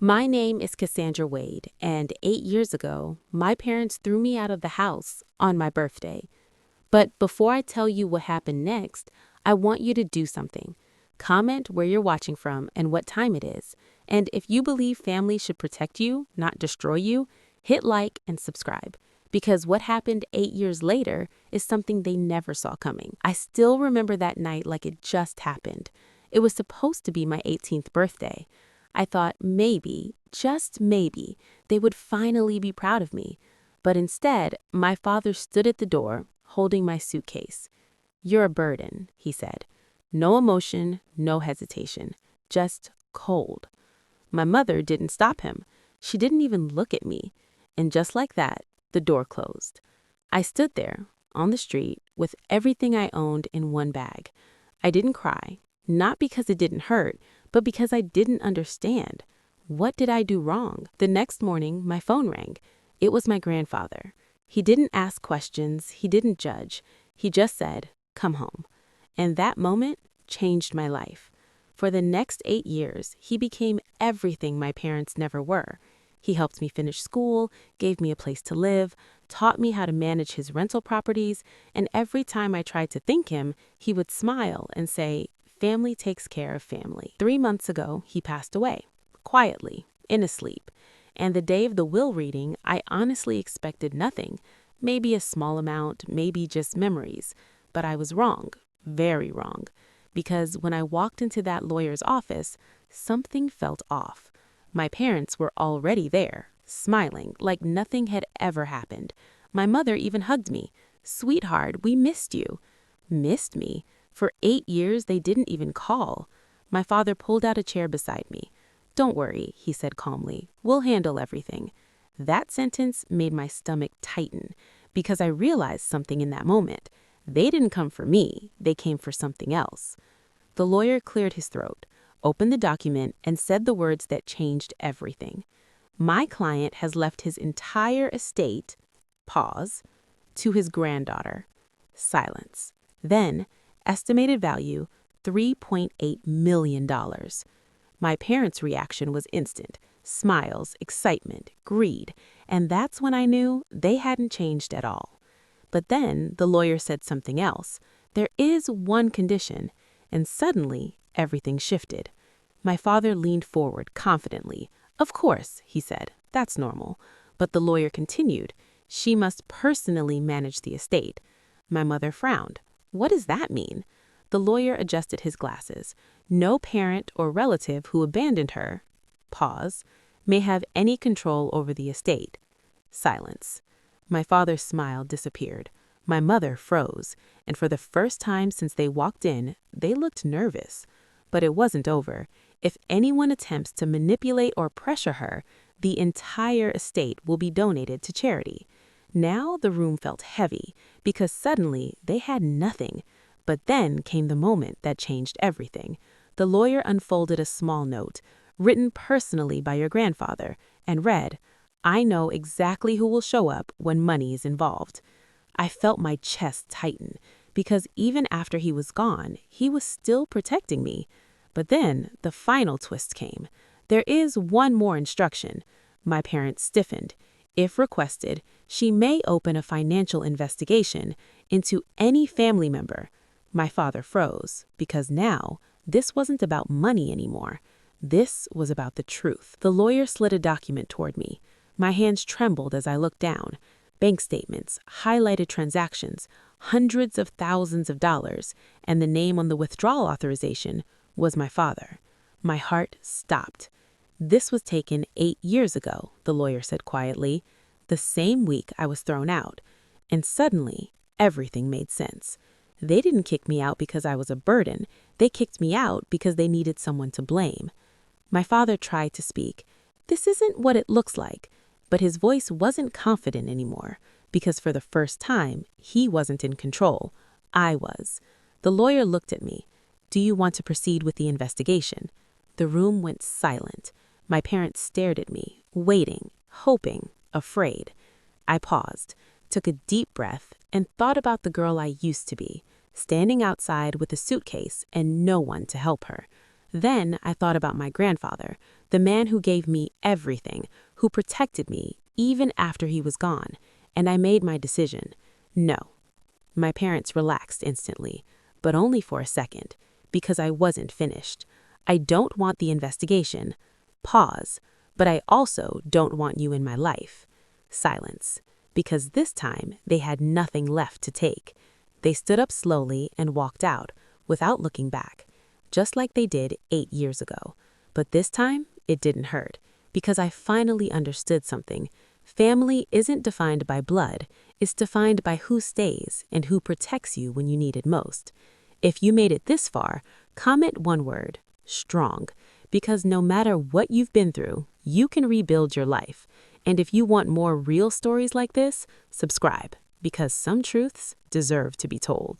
My name is Cassandra Wade, and 8 years ago, my parents threw me out of the house on my birthday. But before I tell you what happened next, I want you to do something. Comment where you're watching from and what time it is. And if you believe family should protect you, not destroy you, hit like and subscribe. Because what happened 8 years later is something they never saw coming. I still remember that night like it just happened. It was supposed to be my 18th birthday. I thought maybe, just maybe, they would finally be proud of me. But instead, my father stood at the door, holding my suitcase. "You're a burden," he said. No emotion, no hesitation, just cold. My mother didn't stop him. She didn't even look at me. And just like that, the door closed. I stood there, on the street, with everything I owned in one bag. I didn't cry, not because it didn't hurt, but because I didn't understand. What did I do wrong? The next morning, my phone rang. It was my grandfather. He didn't ask questions, he didn't judge. He just said, "Come home." And that moment changed my life. For the next 8 years, he became everything my parents never were. He helped me finish school, gave me a place to live, taught me how to manage his rental properties, and every time I tried to thank him, he would smile and say, "Family takes care of family." 3 months ago, he passed away, quietly, in his sleep. And the day of the will reading, I honestly expected nothing. Maybe a small amount, maybe just memories. But I was wrong, very wrong. Because when I walked into that lawyer's office, something felt off. My parents were already there, smiling like nothing had ever happened. My mother even hugged me. "Sweetheart, we missed you." Missed me? For 8 years, they didn't even call. My father pulled out a chair beside me. "Don't worry," he said calmly. "We'll handle everything." That sentence made my stomach tighten because I realized something in that moment. They didn't come for me. They came for something else. The lawyer cleared his throat, opened the document, and said the words that changed everything. "My client has left his entire estate," pause, "to his granddaughter." Silence. Then, estimated value, $3.8 million. My parents' reaction was instant. Smiles, excitement, greed. And that's when I knew they hadn't changed at all. But then the lawyer said something else. "There is one condition." And suddenly, everything shifted. My father leaned forward confidently. "Of course," he said. "That's normal." But the lawyer continued. "She must personally manage the estate." My mother frowned. "What does that mean?" The lawyer adjusted his glasses. "No parent or relative who abandoned her," pause, "may have any control over the estate." Silence. My father's smile disappeared. My mother froze, and for the first time since they walked in, they looked nervous. But it wasn't over. If anyone attempts to manipulate or pressure her, the entire estate will be donated to charity. Now the room felt heavy, because suddenly they had nothing. But then came the moment that changed everything. The lawyer unfolded a small note, written personally by your grandfather, and read, "I know exactly who will show up when money is involved." I felt my chest tighten, because even after he was gone, he was still protecting me. But then the final twist came. "There is one more instruction." My parents stiffened. "If requested, she may open a financial investigation into any family member." My father froze, because now this wasn't about money anymore. This was about the truth. The lawyer slid a document toward me. My hands trembled as I looked down. Bank statements, highlighted transactions, hundreds of thousands of dollars, and the name on the withdrawal authorization was my father. My heart stopped. "This was taken 8 years ago," the lawyer said quietly, "the same week I was thrown out." And suddenly, everything made sense. They didn't kick me out because I was a burden. They kicked me out because they needed someone to blame. My father tried to speak. "This isn't what it looks like." But his voice wasn't confident anymore, because for the first time, he wasn't in control. I was. The lawyer looked at me. "Do you want to proceed with the investigation?" The room went silent. My parents stared at me, waiting, hoping, afraid. I paused, took a deep breath, and thought about the girl I used to be, standing outside with a suitcase and no one to help her. Then I thought about my grandfather, The man who gave me everything, who protected me even after he was gone. And I made my decision. No. My parents relaxed instantly, but only for a second, because I wasn't finished. I don't want the investigation. Pause. But I also don't want you in my life. Silence. Because this time they had nothing left to take. They stood up slowly and walked out, without looking back, just like they did 8 years ago. But this time, it didn't hurt, because I finally understood something. Family isn't defined by blood, it's defined by who stays and who protects you when you need it most. If you made it this far, comment one word: strong. Because no matter what you've been through, you can rebuild your life. And if you want more real stories like this, subscribe, because some truths deserve to be told.